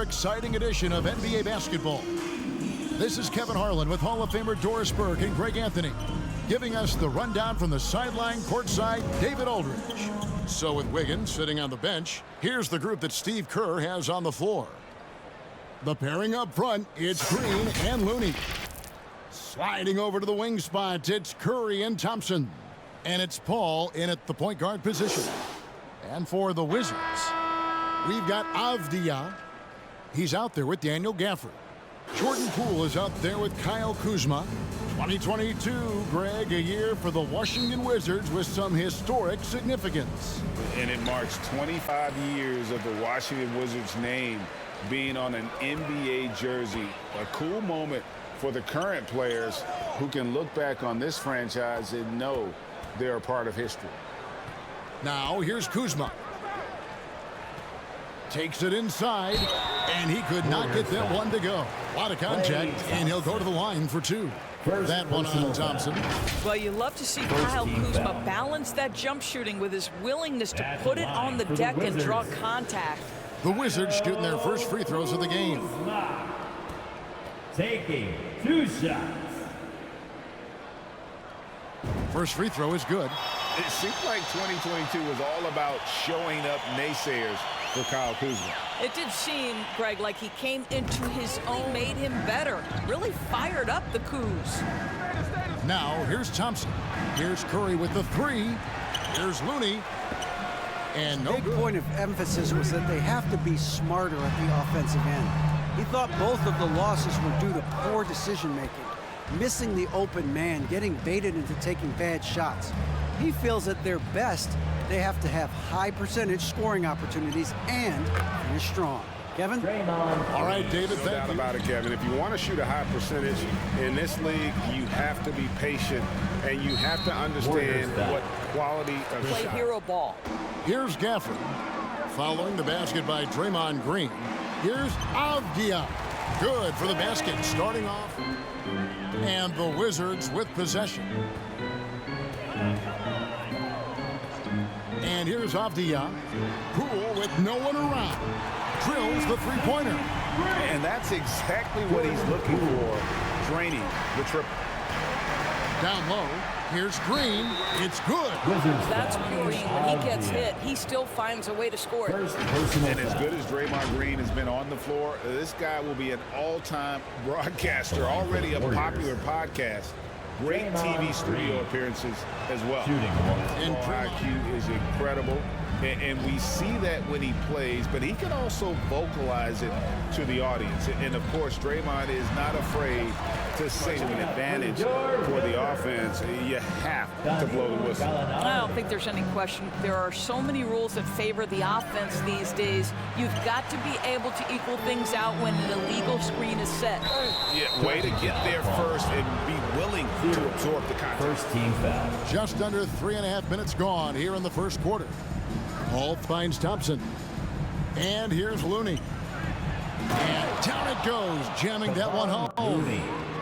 exciting edition of NBA basketball. This is Kevin Harlan with Hall of Famer Doris Burke and Greg Anthony, giving us the rundown from the sideline courtside, David Aldridge. So with Wiggins sitting on the bench, here's the group that Steve Kerr has on the floor. The pairing up front, it's Green and Looney. Sliding over to the wing spot, it's Curry and Thompson. And it's Paul in at the point guard position. And for the Wizards, we've got Avdija. He's out there with Daniel Gafford. Jordan Poole is out there with Kyle Kuzma. 2022, Greg, a year for the Washington Wizards with some historic significance. And it marks 25 years of the Washington Wizards name being on an NBA jersey. A cool moment for the current players who can look back on this franchise and know they're a part of history. Now here's Kuzma. Takes it inside, and he could not get that one to go. A lot of contact, and he'll go to the line for two. That one on Thompson. Well, you love to see Kyle Kuzma balance that jump shooting with his willingness to put it on the deck and draw contact. The Wizards shooting their first free throws of the game. Taking 2 shots. First free throw is good. It seems like 2022 was all about showing up naysayers for Kyle Kuzma. It did seem, Greg, like he came into his own, made him better, really fired up the Kuz. Now here's Thompson. Here's Curry with the three. Here's Looney. And no big good. Point of emphasis was that they have to be smarter at the offensive end. He thought both of the losses were due to poor decision-making, missing the open man, getting baited into taking bad shots. He feels at their best, they have to have high percentage scoring opportunities and finish strong. Kevin? All right, David, No thank doubt you. about it, Kevin. If you want to shoot a high percentage in this league, you have to be patient and you have to understand what quality of Play shot. hero ball. Here's Gafford. Following the basket by Draymond Green. Here's Avdija. Good for the basket, starting off. And the Wizards with possession. And here's Avdija. Poole with no one around. Drills the three-pointer. And that's exactly what he's looking for, draining the triple. Down low, here's Green. It's good. That's Green. When he gets hit, he still finds a way to score it. And as good as Draymond Green has been on the floor, this guy will be an all-time broadcaster, already a popular podcast. Great TV studio appearances as well. And IQ is incredible. And we see that when he plays, but he can also vocalize it to the audience. And of course, Draymond is not afraid to say to an advantage for the offense, you have to blow the whistle. I don't think there's any question. There are so many rules that favor the offense these days. You've got to be able to equal things out when an illegal screen is set. Yeah, way to get there first and be willing to absorb the contact. First team foul. Just under 3.5 minutes gone here in the first quarter. Paul finds Thompson. And here's Looney. And down it goes, jamming that one home.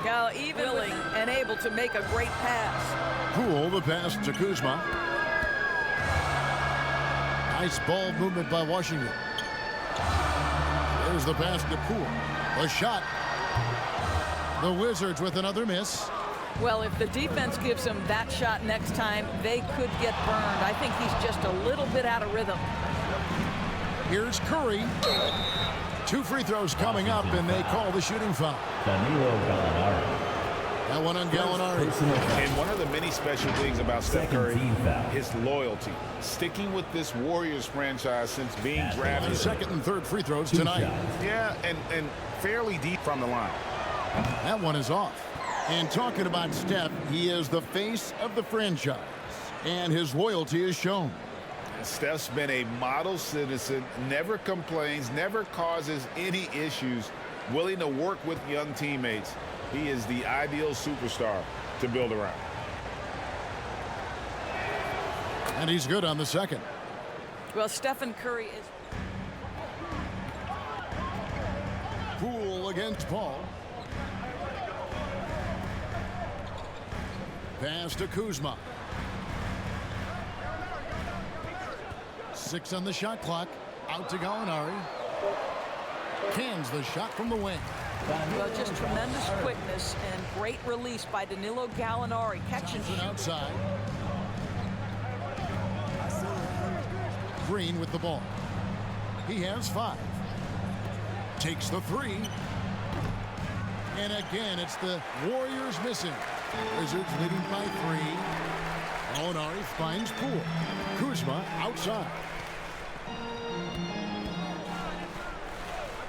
Now, even willing and able to make a great pass. Poole, the pass to Kuzma. Nice ball movement by Washington. There's the pass to Poole. A shot. The Wizards with another miss. Well, if the defense gives him that shot next time, they could get burned. I think he's just a little bit out of rhythm. Here's Curry. 2 free throws coming up, and they call the shooting foul. Danilo Gallinari. That one on Gallinari. And one of the many special things about Steph Curry, his loyalty. Sticking with this Warriors franchise since being drafted. The second and third free throws tonight. Yeah, and fairly deep from the line. That one is off. And talking about Steph, he is the face of the franchise, and his loyalty is shown. Steph's been a model citizen, never complains, never causes any issues, willing to work with young teammates. He is the ideal superstar to build around. And he's good on the second. Well, Stephen Curry is... Poole against Paul. Pass to Kuzma. 6 on the shot clock. Out to Gallinari. Cans the shot from the wing. Well, just tremendous quickness and great release by Danilo Gallinari. Catch and shoot. Outside. Green with the ball. He has 5. Takes the 3. And again, it's the Warriors missing. Wizards leading by 3. Gallinari finds Poole. Kuzma outside.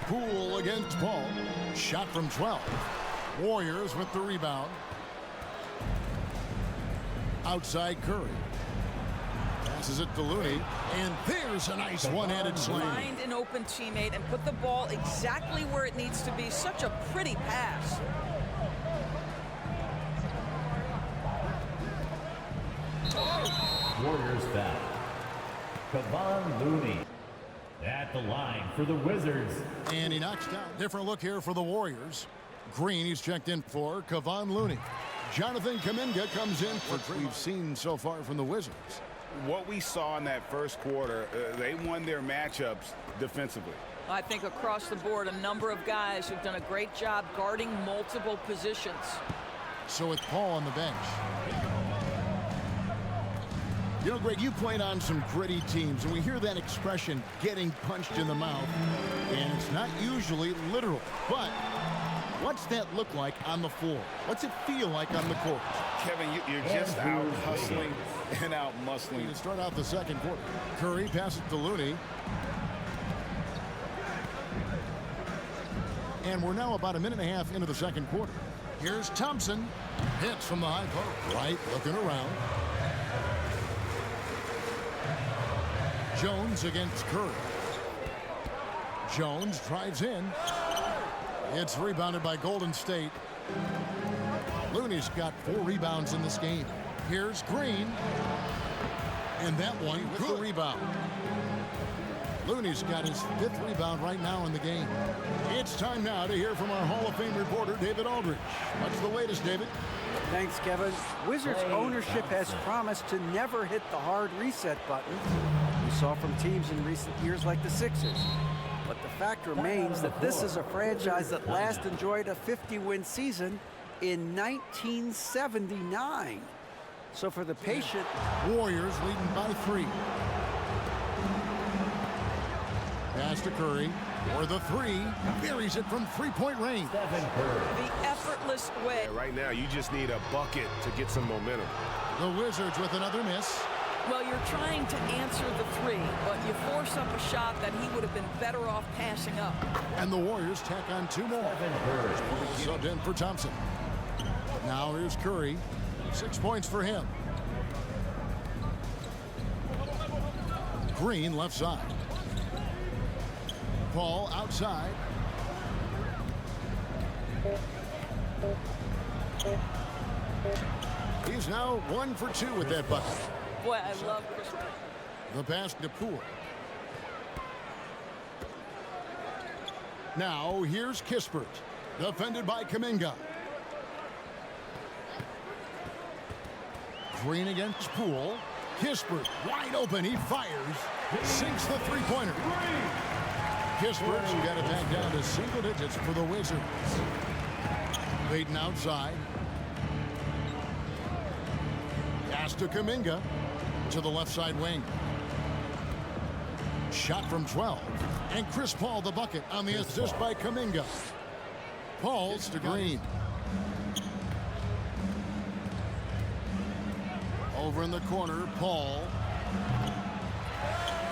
Poole against Paul. Shot from 12. Warriors with the rebound. Outside Curry. Passes it to Looney. And there's a nice one-handed slam. Find an open teammate and put the ball exactly where it needs to be. Such a pretty pass. Warriors foul. Kevon Looney at the line for the Wizards. And he knocks down. Different look here for the Warriors. Green, he's checked in for Kevon Looney. Jonathan Kuminga comes in for what we've seen so far from the Wizards. What we saw in that first quarter, they won their matchups defensively. I think across the board, a number of guys who've done a great job guarding multiple positions. So with Paul on the bench. You know, Greg, you played on some gritty teams, and we hear that expression, getting punched in the mouth, and it's not usually literal. But what's that look like on the floor? What's it feel like on the court? Kevin, you're just out hustling and out muscling. To start out the second quarter. Curry passes to Looney. And we're now about a minute and a half into the second quarter. Here's Thompson. Hits from the high post. Right, looking around. Jones against Curry. Jones drives in. It's rebounded by Golden State. Looney's got 4 rebounds in this game. Here's Green. And that one with the rebound. Looney's got his 5th rebound right now in the game. It's time now to hear from our Hall of Fame reporter, David Aldridge. What's the latest, David? Thanks, Kevin. Wizards ownership has promised to never hit the hard reset button we saw from teams in recent years like the Sixers. But the fact remains that this is a franchise that last enjoyed a 50-win season in 1979. So for the patient, Warriors leading by 3. Pass to Curry, or the 3, buries it from 3-point range. Stephen Curry. The effortless way. Right now, you just need a bucket to get some momentum. The Wizards with another miss. Well, you're trying to answer the 3, but you force up a shot that he would have been better off passing up. And the Warriors tack on 2 more. Stephen Curry. Subbed in for Thompson. Now here's Curry. 6 points for him. Green left side. Paul outside. He's now 1 for 2 with that bucket. Boy, I love Chris. The pass to Poole. Now here's Kispert. Defended by Kuminga. Green against Poole. Kispert wide open. He fires. Sinks the 3-pointer. Kispert's got it back down to single digits for the Wizards. Payton outside. Pass to Kuminga. To the left side wing. Shot from 12. And Chris Paul the bucket on the assist by Kuminga. Paul's to Green. Over in the corner, Paul.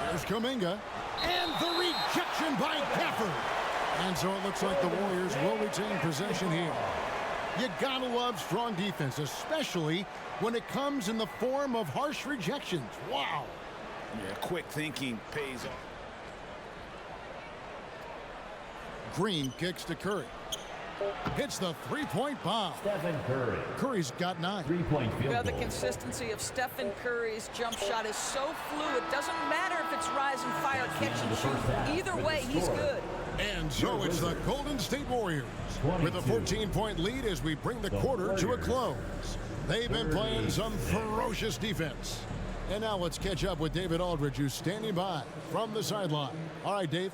There's Kuminga. And the rejection by Gafford. And so it looks like the Warriors will retain possession here. You gotta love strong defense, especially when it comes in the form of harsh rejections. Wow. Yeah, quick thinking pays off. Green kicks to Curry. Hits the 3-point bomb. Stephen Curry. Curry's got 9. 3-point field Well, the goal. consistency of Stephen Curry's jump shot is so fluid. Doesn't matter if it's rise and fire, catch and shoot. Either way, he's good. And so it's the Golden State Warriors with a 14-point lead as we bring the quarter to a close. They've been playing some ferocious defense. And now let's catch up with David Aldridge, who's standing by from the sideline. All right, Dave.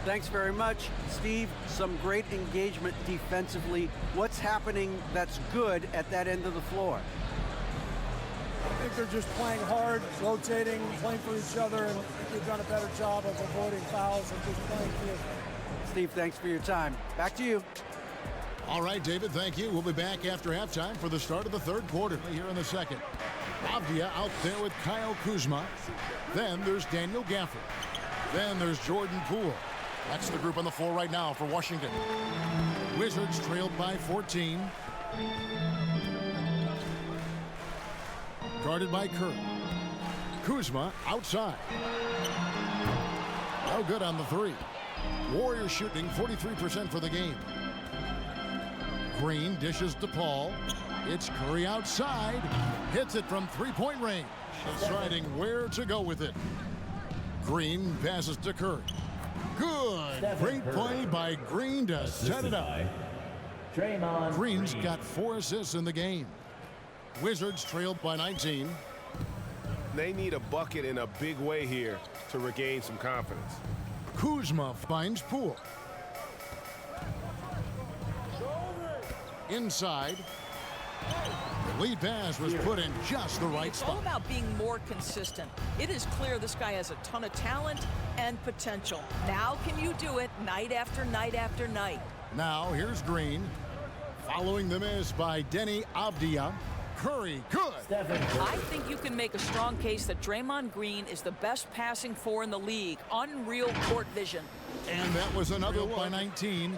Thanks very much, Steve. Some great engagement defensively. What's happening that's good at that end of the floor? I think they're just playing hard, rotating, playing for each other, and they've done a better job of avoiding fouls and just playing through. Steve, thanks for your time. Back to you. All right, David, thank you. We'll be back after halftime for the start of the third quarter here in the second. Avdia out there with Kyle Kuzma. Then there's Daniel Gafford. Then there's Jordan Poole. That's the group on the floor right now for Washington. Wizards trailed by 14. Guarded by Curry. Kuzma outside. No good on the three. Warriors shooting 43% for the game. Green dishes to Paul. It's Curry outside. Hits it from three-point range. Deciding where to go with it. Green passes to Curry. Good. Great play by Green to set it up. Green's got 4 assists in the game. Wizards trailed by 19. They need a bucket in a big way here to regain some confidence. Kuzma finds Poole. Inside. The lead pass was put in just the right It's all spot. about being more consistent. It is clear this guy has a ton of talent and potential. Now can you do it night after night after night? Now here's Green. Following the miss by Denny Avdia. Curry, good. I think you can make a strong case that Draymond Green is the best passing four in the league. Unreal court vision. And that was another by 19.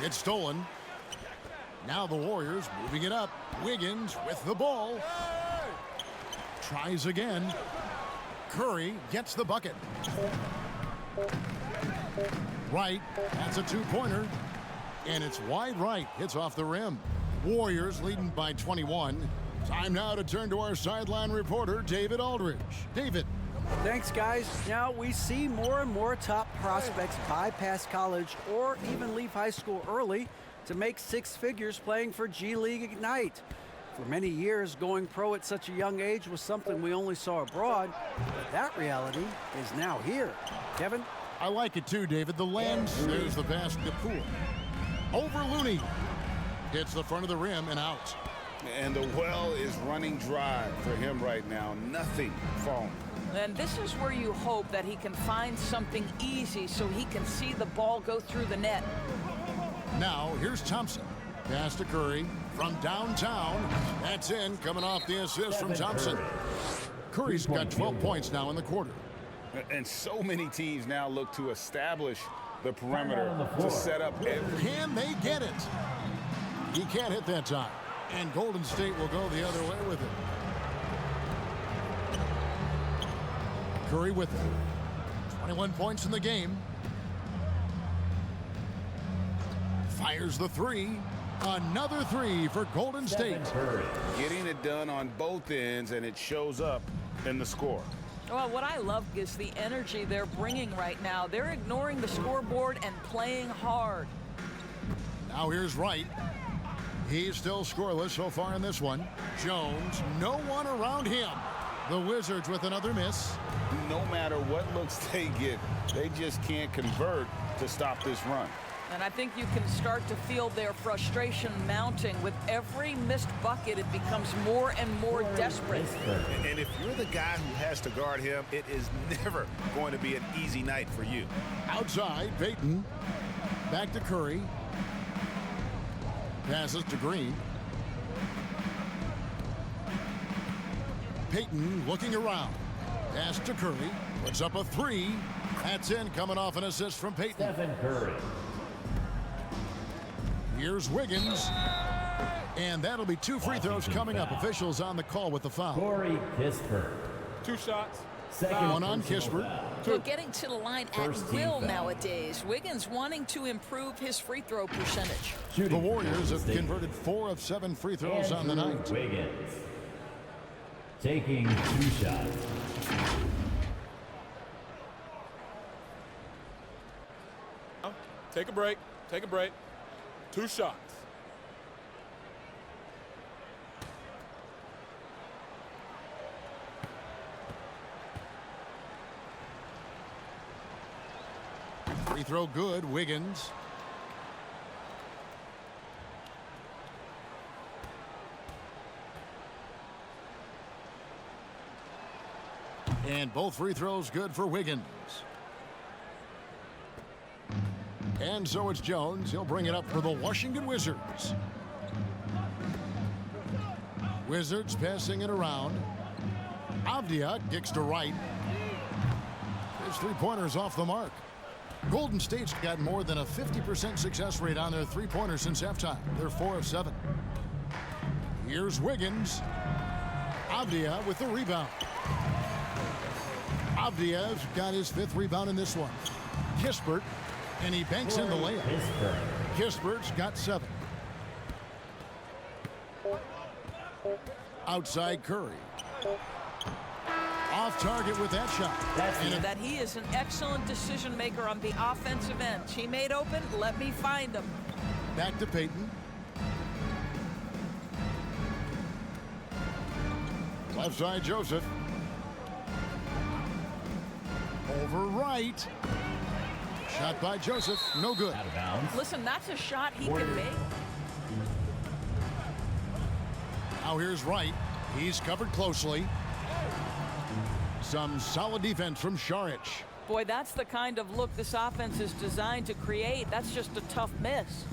It's stolen. Now the Warriors moving it up. Wiggins with the ball. Tries again. Curry gets the bucket. Right, that's a two-pointer. And it's wide right, hits off the rim. Warriors leading by 21. Time now to turn to our sideline reporter, David Aldridge. David. Thanks, guys. Now we see more and more top prospects bypass college or even leave high school early to make 6 figures playing for G League Ignite. For many years, going pro at such a young age was something we only saw abroad, but that reality is now here. Kevin? I like it too, David. The lens, there's the pass to Poole. Over Looney. Hits the front of the rim and out. And the well is running dry for him right now. Nothing falling. And this is where you hope that he can find something easy so he can see the ball go through the net. Now, here's Thompson. Pass to Curry from downtown. That's in, coming off the assist from Thompson. Curry's got 12 points now in the quarter. And so many teams now look to establish the perimeter to set up every... Can they get it? He can't hit that time. And Golden State will go the other way with it. Curry with it. 21 points in the game. Fires the three. Another three for Golden State. Getting it done on both ends, and it shows up in the score. Well, what I love is the energy they're bringing right now. They're ignoring the scoreboard and playing hard. Now here's Wright. He's still scoreless so far in this one. Jones, no one around him. The Wizards with another miss. No matter what looks they get, they just can't convert to stop this run. And I think you can start to feel their frustration mounting. With every missed bucket, it becomes more and more desperate. And if you're the guy who has to guard him, it is never going to be an easy night for you. Outside, Payton. Back to Curry. Passes to Green. Payton looking around. Pass to Curry. Puts up a three. That's in, coming off an assist from Payton. Stephen Curry. Here's Wiggins. And that'll be 2 free throws coming up. Officials on the call with the foul. Corey Kispert. 2 shots. Second One on personal Kispert. foul. Well, getting to the line at First team will foul. nowadays. Wiggins wanting to improve his free throw percentage. The Shooting Warriors have State. converted 4 of 7 free throws on the Andrew night. Wiggins. Taking 2 shots. Take a break. Take a break. 2 shots. Free throw good, Wiggins. And both free throws good for Wiggins. And so it's Jones. He'll bring it up for the Washington Wizards. Wizards passing it around. Avdia kicks to right. His three-pointers off the mark. Golden State's got more than a 50% success rate on their three-pointers since halftime. They're 4 of 7. Here's Wiggins. Avdia with the rebound. Avdia's got his 5th rebound in this one. Kispert, and he banks in the layup. Kispert's got 7. Outside Curry. Off target with that shot. That he is an excellent decision maker on the offensive end. He made open, let me find him. Back to Payton. Left side Joseph. Over right. Shot by Joseph, no good. Out of bounds. Listen, that's a shot he can make. Now here's Wright. He's covered closely. Some solid defense from Šarić. Boy, that's the kind of look this offense is designed to create. That's just a tough miss.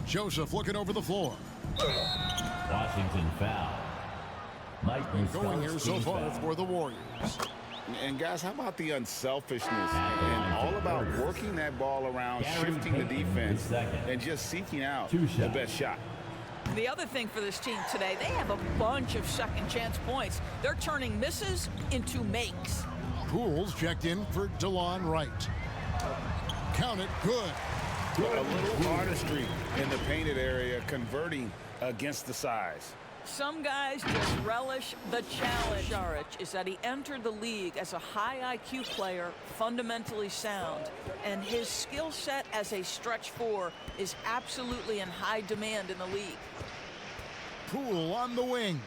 Joseph looking over the floor. Washington foul. Going here so far for the Warriors. And guys, how about the unselfishness and all about working that ball around, shifting the defense, and just seeking out the best shot. The other thing for this team today, they have a bunch of second chance points. They're turning misses into makes. Poole's checked in for DeLon Wright. Count it, good. A little artistry in the painted area, converting against the size. Some guys just relish the challenge. Šarić is that he entered the league as a high IQ player, fundamentally sound, and his skill set as a stretch 4 is absolutely in high demand in the league. Poole on the wing.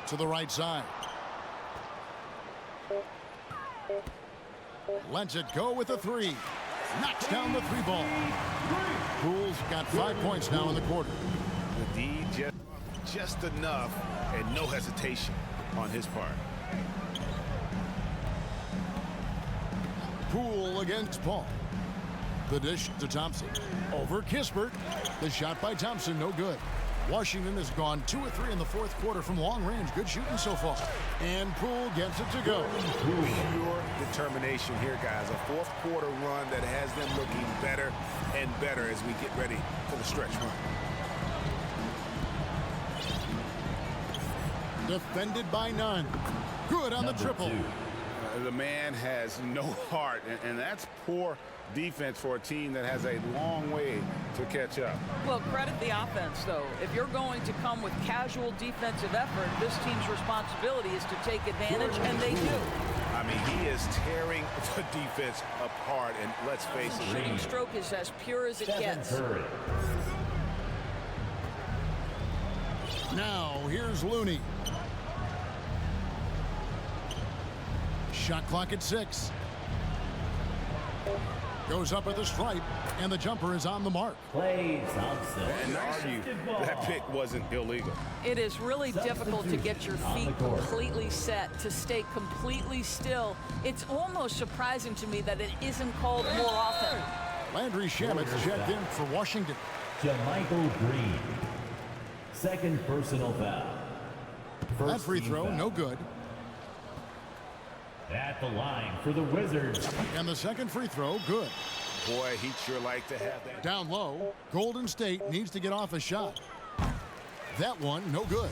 To the right side. Lets it go with a 3. Knocks down the 3-ball. Poole's got 5 points now in the quarter. The D just enough and no hesitation on his part. Poole against Paul. The dish to Thompson. Over Kispert. The shot by Thompson, no good. Washington has gone 2 of 3 in the 4th quarter from long range. Good shooting so far. And Poole gets it to go. Pure determination here, guys. A 4th quarter run that has them looking better and better as we get ready for the stretch run. Defended by none. Good on the triple. The man has no heart, and that's poor defense for a team that has a long way to catch up. Well, credit the offense, though. If you're going to come with casual defensive effort, this team's responsibility is to take advantage, and they do. I mean, he is tearing the defense apart, and let's face it. Shooting stroke is as pure as it gets. Now, here's Looney. Shot clock at 6. Goes up at the stripe, and the jumper is on the mark. Play Thompson. And argue that pick wasn't illegal. It is really difficult to get your feet completely set, to stay completely still. It's almost surprising to me that it isn't called more often. Landry Shamet's checked in for Washington. Jermichael Green. Second personal foul. That free throw, no good. At the line for the Wizards. And the second free throw, good. Boy, he'd sure like to have that. Down low, Golden State needs to get off a shot. That one, no good.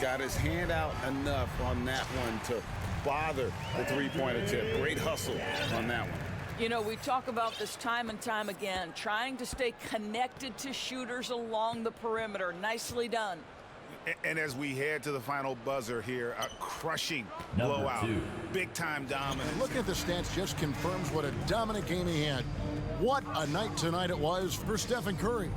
Got his hand out enough on that one to bother the three-point attempt. Great hustle on that one. You know, we talk about this time and time again, trying to stay connected to shooters along the perimeter. Nicely done. And as we head to the final buzzer here, a crushing blowout. Big-time dominance. Looking at the stats just confirms what a dominant game he had. What a night tonight it was for Stephen Curry.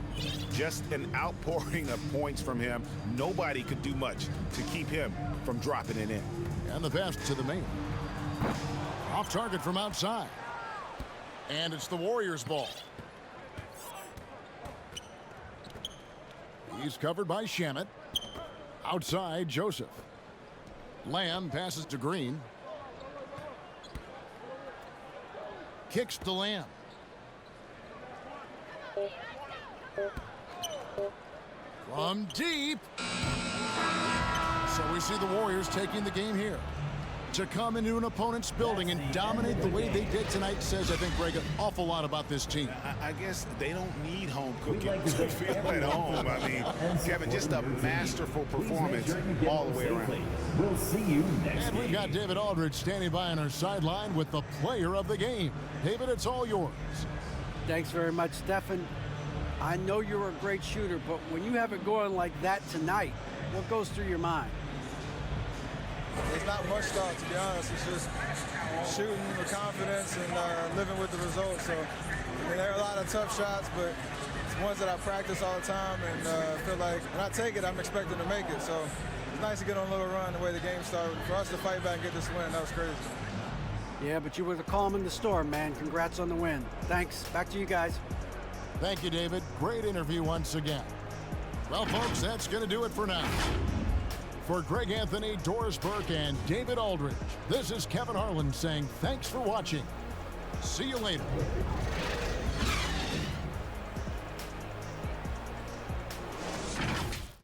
Just an outpouring of points from him. Nobody could do much to keep him from dropping it in. And the pass to the main. Off target from outside. And it's the Warriors' ball. He's covered by Shamet. Outside, Joseph. Lamb passes to Green. Kicks to Lamb. From deep. So we see the Warriors taking the game here. To come into an opponent's building and dominate the way they did tonight says, I think, Greg, an awful lot about this team. I guess they don't need home cooking to feel at home. I mean, Kevin, just a masterful performance all the way around. We'll see you next And we've got David Aldridge standing by on our sideline with the player of the game. David, it's all yours. Thanks very much, Stephen. I know you're a great shooter, but when you have it going like that tonight, what goes through your mind? There's not much thought, to be honest. It's just shooting with confidence and living with the results. So, I mean, there are a lot of tough shots, but it's ones that I practice all the time, and feel like when I take it, I'm expecting to make it. So it's nice to get on a little run the way the game started. For us to fight back and get this win, that was crazy. Yeah, but you were the calm in the storm, man. Congrats on the win. Thanks. Back to you guys. Thank you, David. Great interview once again. Well, folks, that's going to do it for now. For Greg Anthony, Doris Burke, and David Aldridge, this is Kevin Harlan saying thanks for watching. See you later.